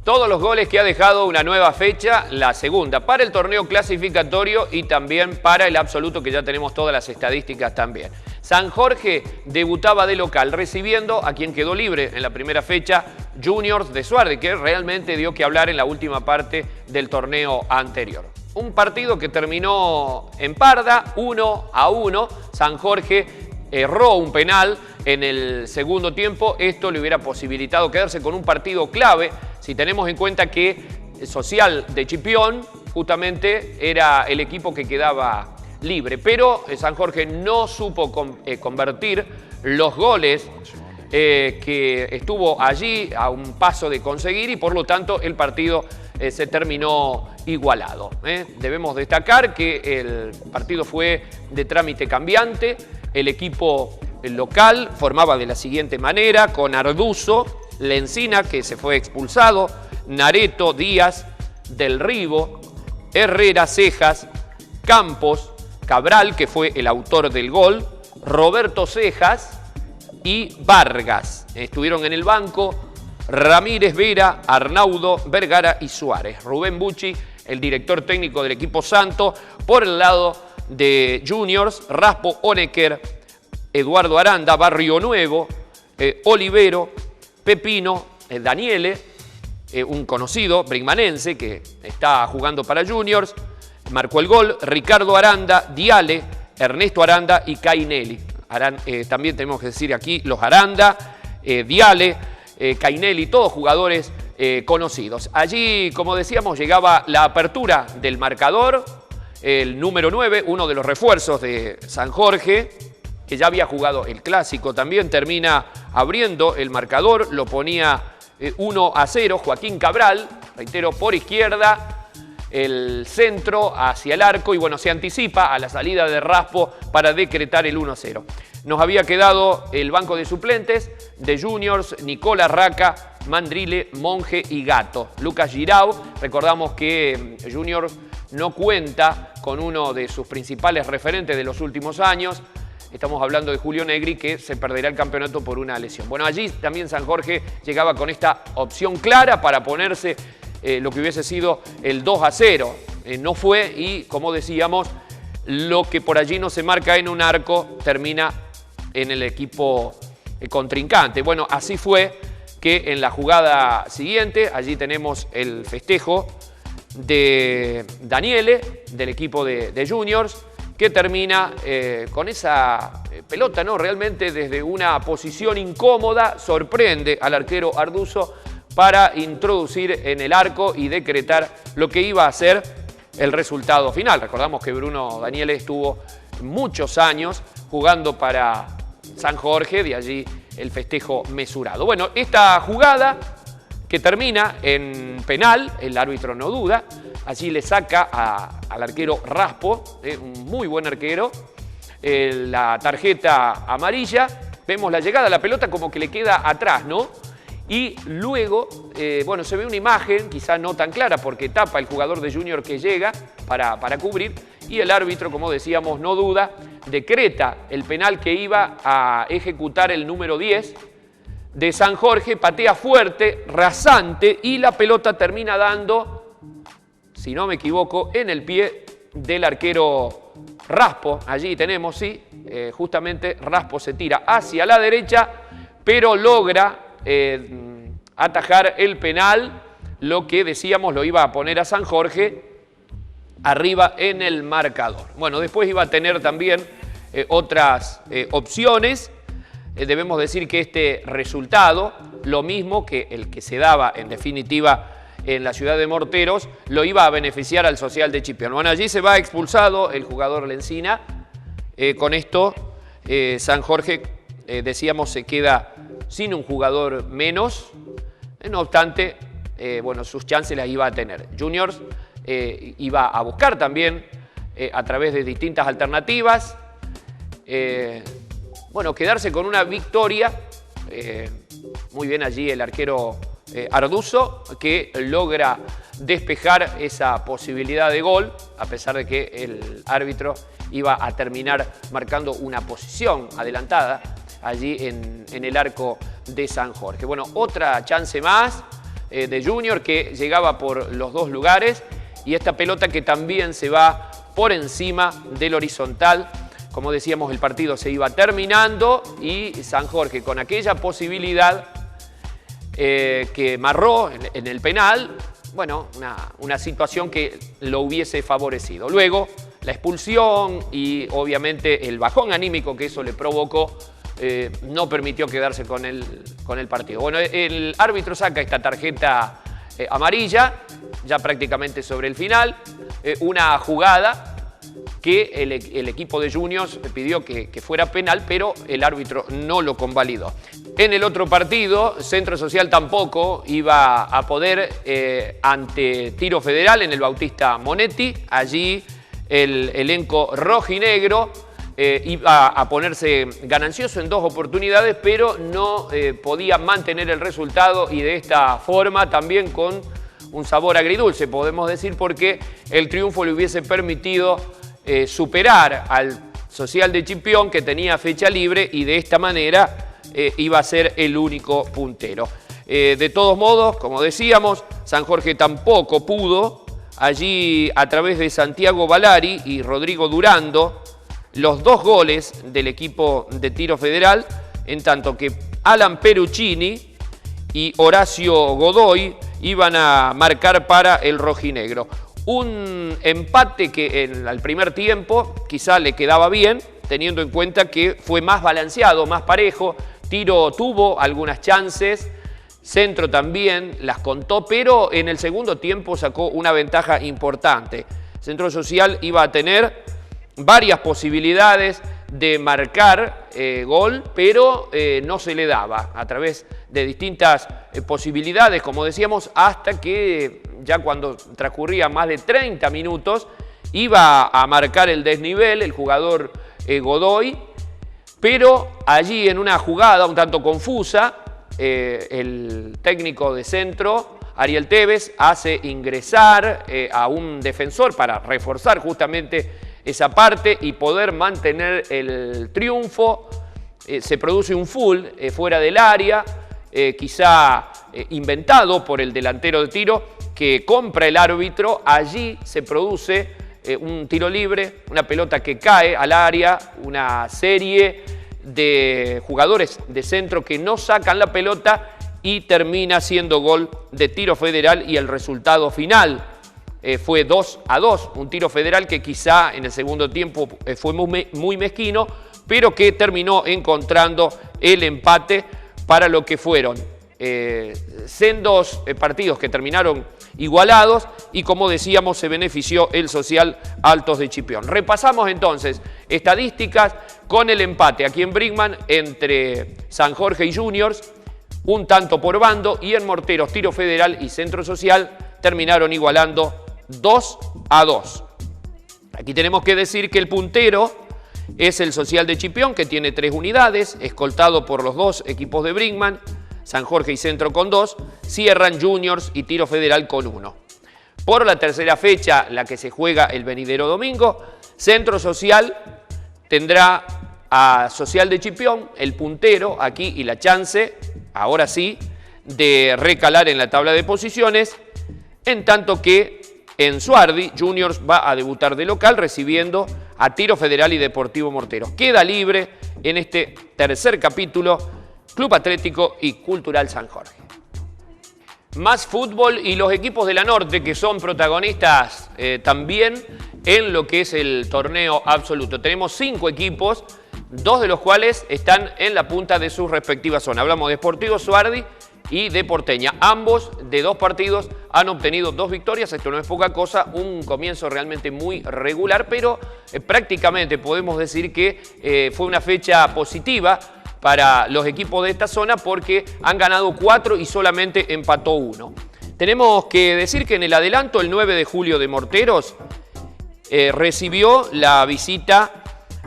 Todos los goles que ha dejado una nueva fecha, la segunda, para el torneo clasificatorio y también para el absoluto, que ya tenemos todas las estadísticas también. San Jorge debutaba de local, recibiendo a quien quedó libre en la primera fecha, Juniors de Suardi, que realmente dio que hablar en la última parte del torneo anterior. Un partido que terminó en Parda, 1-1. San Jorge erró un penal en el segundo tiempo. Esto le hubiera posibilitado quedarse con un partido clave, si tenemos en cuenta que Social de Chipión justamente era el equipo que quedaba libre. Pero San Jorge no supo convertir los goles que estuvo allí a un paso de conseguir, y por lo tanto el partido se terminó igualado. Debemos destacar que el partido fue de trámite cambiante. El equipo local formaba de la siguiente manera, con Arduzo, Lencina, que se fue expulsado, Nareto, Díaz, Del Rivo, Herrera, Cejas, Campos, Cabral, que fue el autor del gol, Roberto Cejas y Vargas. Estuvieron en el banco Ramírez, Vera, Arnaudo, Vergara y Suárez. Rubén Bucci, el director técnico del equipo santo. Por el lado de Juniors, Raspo, Onecker, Eduardo Aranda, Barrio Nuevo, Olivero, Pepino, Daniele, un conocido brigmanense que está jugando para Juniors, marcó el gol, Ricardo Aranda, Diale, Ernesto Aranda y Cainelli. También tenemos que decir aquí los Aranda, Diale, Cainelli, todos jugadores conocidos. Allí, como decíamos, llegaba la apertura del marcador, el número 9, uno de los refuerzos de San Jorge, que ya había jugado el clásico también, termina abriendo el marcador, lo ponía 1-0, Joaquín Cabral, reitero, por izquierda, el centro hacia el arco, y bueno, se anticipa a la salida de Raspo para decretar el 1-0. Nos había quedado el banco de suplentes de Juniors, Nicola Raca, Mandrile, Monge y Gato. Lucas Girau, recordamos que Juniors no cuenta con uno de sus principales referentes de los últimos años. Estamos hablando de Julio Negri, que se perderá el campeonato por una lesión. Bueno, allí también San Jorge llegaba con esta opción clara para ponerse lo que hubiese sido el 2-0. No fue, y como decíamos, lo que por allí no se marca en un arco termina en el equipo contrincante. Bueno, así fue que en la jugada siguiente, allí tenemos el festejo de Daniele, del equipo de Juniors, que termina con esa pelota, ¿no? Realmente desde una posición incómoda, sorprende al arquero Arduzo para introducir en el arco y decretar lo que iba a ser el resultado final. Recordamos que Bruno Daniele estuvo muchos años jugando para San Jorge, de allí el festejo mesurado. Bueno, esta jugada que termina en penal, el árbitro no duda, allí le saca al arquero Raspo, un muy buen arquero, la tarjeta amarilla. Vemos la llegada, la pelota como que le queda atrás, ¿no? Y luego, bueno, se ve una imagen, quizá no tan clara porque tapa el jugador de Junior que llega para cubrir, y el árbitro, como decíamos, no duda, decreta el penal que iba a ejecutar el número 10 de San Jorge, patea fuerte, rasante, y la pelota termina dando, si no me equivoco, en el pie del arquero Raspo. Allí tenemos, sí, justamente Raspo se tira hacia la derecha, pero logra atajar el penal, lo que decíamos lo iba a poner a San Jorge arriba en el marcador. Bueno, después iba a tener también otras opciones. Debemos decir que este resultado, lo mismo que el que se daba en definitiva en la ciudad de Morteros, lo iba a beneficiar al Social de Chipión. Bueno, allí se va expulsado el jugador Lencina. Con esto San Jorge, decíamos, se queda sin un jugador menos. No obstante, bueno, sus chances las iba a tener. Juniors iba a buscar también a través de distintas alternativas, bueno, quedarse con una victoria. Muy bien allí el arquero Arduzo, que logra despejar esa posibilidad de gol, a pesar de que el árbitro iba a terminar marcando una posición adelantada allí en el arco de San Jorge. Bueno, otra chance más de Junior, que llegaba por los dos lugares, y esta pelota que también se va por encima del horizontal. Como decíamos, el partido se iba terminando y San Jorge, con aquella posibilidad que marró en el penal, bueno, una situación que lo hubiese favorecido. Luego, la expulsión y obviamente el bajón anímico que eso le provocó no permitió quedarse con el partido. Bueno, el árbitro saca esta tarjeta amarilla, ya prácticamente sobre el final, una jugada que el equipo de Juniors pidió que fuera penal, pero el árbitro no lo convalidó. En el otro partido, Centro Social tampoco iba a poder ante Tiro Federal en el Bautista Monetti. Allí el elenco rojinegro iba a ponerse ganancioso en dos oportunidades, pero no podía mantener el resultado, y de esta forma también con un sabor agridulce, podemos decir, porque el triunfo le hubiese permitido superar al Social de Chipión, que tenía fecha libre, y de esta manera iba a ser el único puntero. De todos modos, como decíamos, San Jorge tampoco pudo. Allí, a través de Santiago Valari y Rodrigo Durando, los dos goles del equipo de Tiro Federal, en tanto que Alan Peruccini y Horacio Godoy iban a marcar para el rojinegro. Un empate que al primer tiempo quizá le quedaba bien, teniendo en cuenta que fue más balanceado, más parejo. Tiro tuvo algunas chances, Centro también las contó, pero en el segundo tiempo sacó una ventaja importante. Centro Social iba a tener varias posibilidades de marcar gol, pero no se le daba a través de distintas posibilidades, como decíamos, hasta que ya cuando transcurría más de 30 minutos iba a marcar el desnivel el jugador Godoy, pero allí en una jugada un tanto confusa, el técnico de Centro, Ariel Tevez, hace ingresar a un defensor para reforzar justamente esa parte y poder mantener el triunfo. Se produce un full fuera del área, quizá inventado por el delantero de Tiro, que compra el árbitro. Allí se produce un tiro libre, una pelota que cae al área, una serie de jugadores de Centro que no sacan la pelota y termina siendo gol de Tiro Federal, y el resultado final fue 2-2, un Tiro Federal que quizá en el segundo tiempo fue muy mezquino, pero que terminó encontrando el empate para lo que fueron sendos partidos que terminaron igualados, y como decíamos, se benefició el Social Altos de Chipión. Repasamos entonces estadísticas con el empate aquí en Brinkmann entre San Jorge y Juniors, un tanto por bando, y en Morteros, Tiro Federal y Centro Social terminaron igualando 2-2. Aquí tenemos que decir que el puntero es el Social de Chipión, que tiene 3 unidades, escoltado por los dos equipos de Brinkmann, San Jorge y Centro con 2, cierran Juniors y Tiro Federal con 1. Por la tercera fecha, la que se juega el venidero domingo, Centro Social tendrá a Social de Chipión, el puntero aquí, y la chance, ahora sí, de recalar en la tabla de posiciones, en tanto que en Suardi, Juniors va a debutar de local recibiendo a Tiro Federal y Deportivo Morteros. Queda libre en este tercer capítulo Club Atlético y Cultural San Jorge. Más fútbol y los equipos de la Norte, que son protagonistas también en lo que es el torneo absoluto. Tenemos 5 equipos, 2 de los cuales están en la punta de sus respectivas zonas. Hablamos de Sportivo Suardi y de Porteña. Ambos de 2 partidos han obtenido 2 victorias. Esto no es poca cosa, un comienzo realmente muy regular, pero prácticamente podemos decir que fue una fecha positiva para los equipos de esta zona, porque han ganado 4 y solamente empató 1. Tenemos que decir que en el adelanto, el 9 de julio de Morteros recibió la visita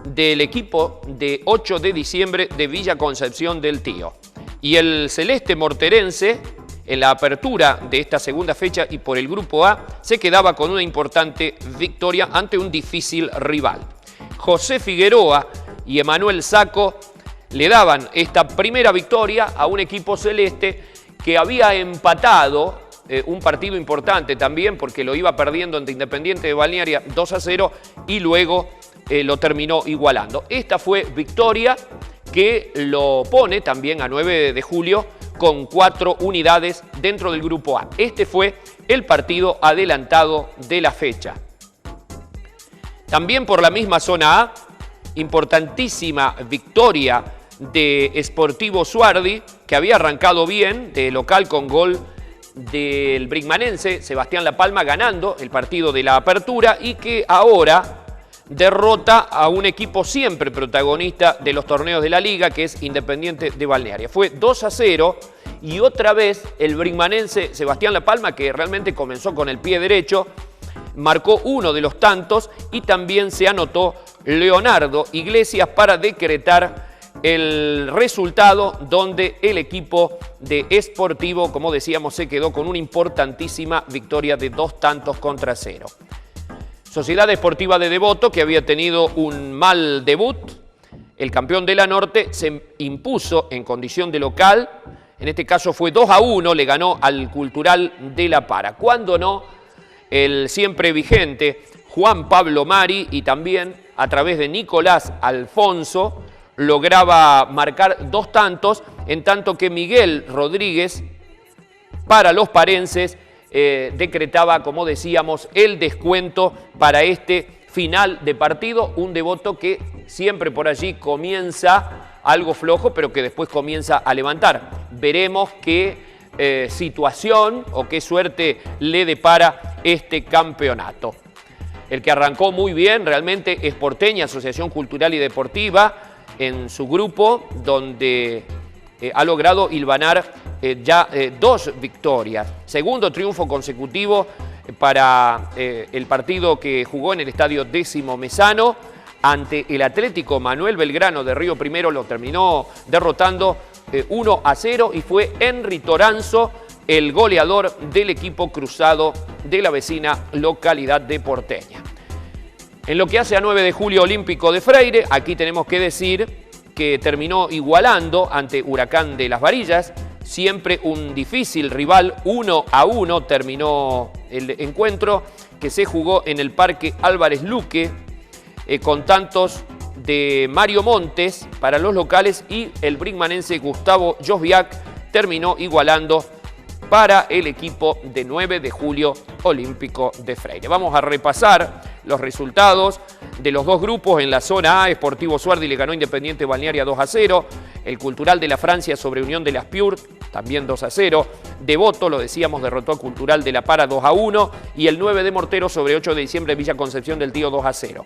del equipo de 8 de diciembre de Villa Concepción del Tío. Y el celeste morterense, en la apertura de esta segunda fecha y por el Grupo A, se quedaba con una importante victoria ante un difícil rival. José Figueroa y Emanuel Saco le daban esta primera victoria a un equipo celeste que había empatado un partido importante también porque lo iba perdiendo ante Independiente de Balnearia 2-0 y luego lo terminó igualando. Esta fue victoria que lo pone también a 9 de julio con 4 unidades dentro del Grupo A. Este fue el partido adelantado de la fecha. También por la misma zona A, importantísima victoria de Sportivo Suardi, que había arrancado bien de local con gol del brigmanense Sebastián La Palma, ganando el partido de la apertura y que ahora derrota a un equipo siempre protagonista de los torneos de la Liga, que es Independiente de Balnearia. Fue 2-0 y otra vez el brigmanense Sebastián La Palma, que realmente comenzó con el pie derecho, marcó uno de los tantos y también se anotó Leonardo Iglesias para decretar el resultado, donde el equipo de Sportivo, como decíamos, se quedó con una importantísima victoria de 2-0. Sociedad Deportiva de Devoto, que había tenido un mal debut, el campeón de la Norte, se impuso en condición de local. En este caso fue 2-1, le ganó al Cultural de La Para. Cuando no, el siempre vigente Juan Pablo Mari y también a través de Nicolás Alfonso lograba marcar 2 tantos, en tanto que Miguel Rodríguez para los parenses decretaba, como decíamos, el descuento para este final de partido. Un Devoto que siempre por allí comienza algo flojo, pero que después comienza a levantar. Veremos qué situación o qué suerte le depara este campeonato. El que arrancó muy bien realmente es Porteña, Asociación Cultural y Deportiva, en su grupo, donde ha logrado hilvanar ya 2 victorias. Segundo triunfo consecutivo para el partido que jugó en el estadio Décimo Mesano ante el Atlético Manuel Belgrano de Río Primero. Lo terminó derrotando 1-0 y fue Henry Toranzo el goleador del equipo cruzado de la vecina localidad de Porteña. En lo que hace a 9 de julio Olímpico de Freire, aquí tenemos que decir que terminó igualando ante Huracán de Las Varillas, siempre un difícil rival. 1-1 terminó el encuentro, que se jugó en el Parque Álvarez Luque, con tantos de Mario Montes para los locales, y el brigmanense Gustavo Josviak terminó igualando para el equipo de 9 de julio Olímpico de Freire. Vamos a repasar los resultados de los 2 grupos. En la zona A, Sportivo Suardi le ganó Independiente Balnearia 2-0. El Cultural de la Francia sobre Unión de las Piur, también 2-0. Devoto, lo decíamos, derrotó al Cultural de La Para 2-1. Y el 9 de Morteros sobre 8 de diciembre Villa Concepción del Tío 2-0.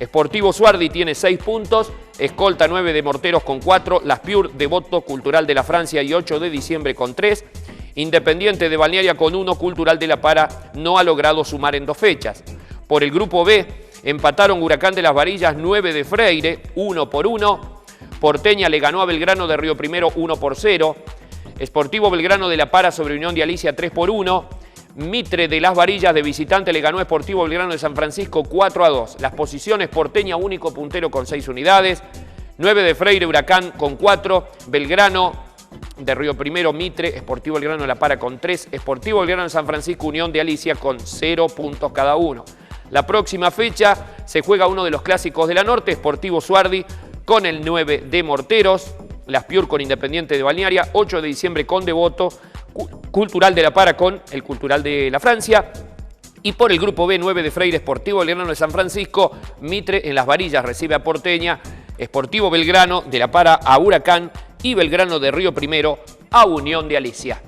Sportivo Suardi tiene 6 puntos. Escolta 9 de Morteros con 4. Las Piur, Devoto, Cultural de la Francia y 8 de diciembre con 3. Independiente de Balnearia con 1, Cultural de La Para no ha logrado sumar en 2 fechas. Por el grupo B empataron Huracán de Las Varillas 9 de Freire, 1-1. Porteña le ganó a Belgrano de Río Primero 1-0. Sportivo Belgrano de La Para sobre Unión de Alicia 3-1. Mitre de Las Varillas de visitante le ganó a Sportivo Belgrano de San Francisco 4-2. Las posiciones: Porteña único puntero con 6 unidades. 9 de Freire, Huracán con 4. Belgrano de Río Primero, Mitre, Sportivo Belgrano de La Para con 3, Sportivo Belgrano de San Francisco, Unión de Alicia con 0 puntos cada uno. La próxima fecha se juega uno de los clásicos de la Norte, Sportivo Suardi con el 9 de Morteros, Las Piur con Independiente de Balnearia, 8 de diciembre con Devoto, Cultural de La Para con el Cultural de la Francia. Y por el grupo B, 9 de Freire, Sportivo Belgrano de San Francisco, Mitre en Las Varillas recibe a Porteña, Sportivo Belgrano de La Para a Huracán y Belgrano de Río Primero a Unión de Alicia.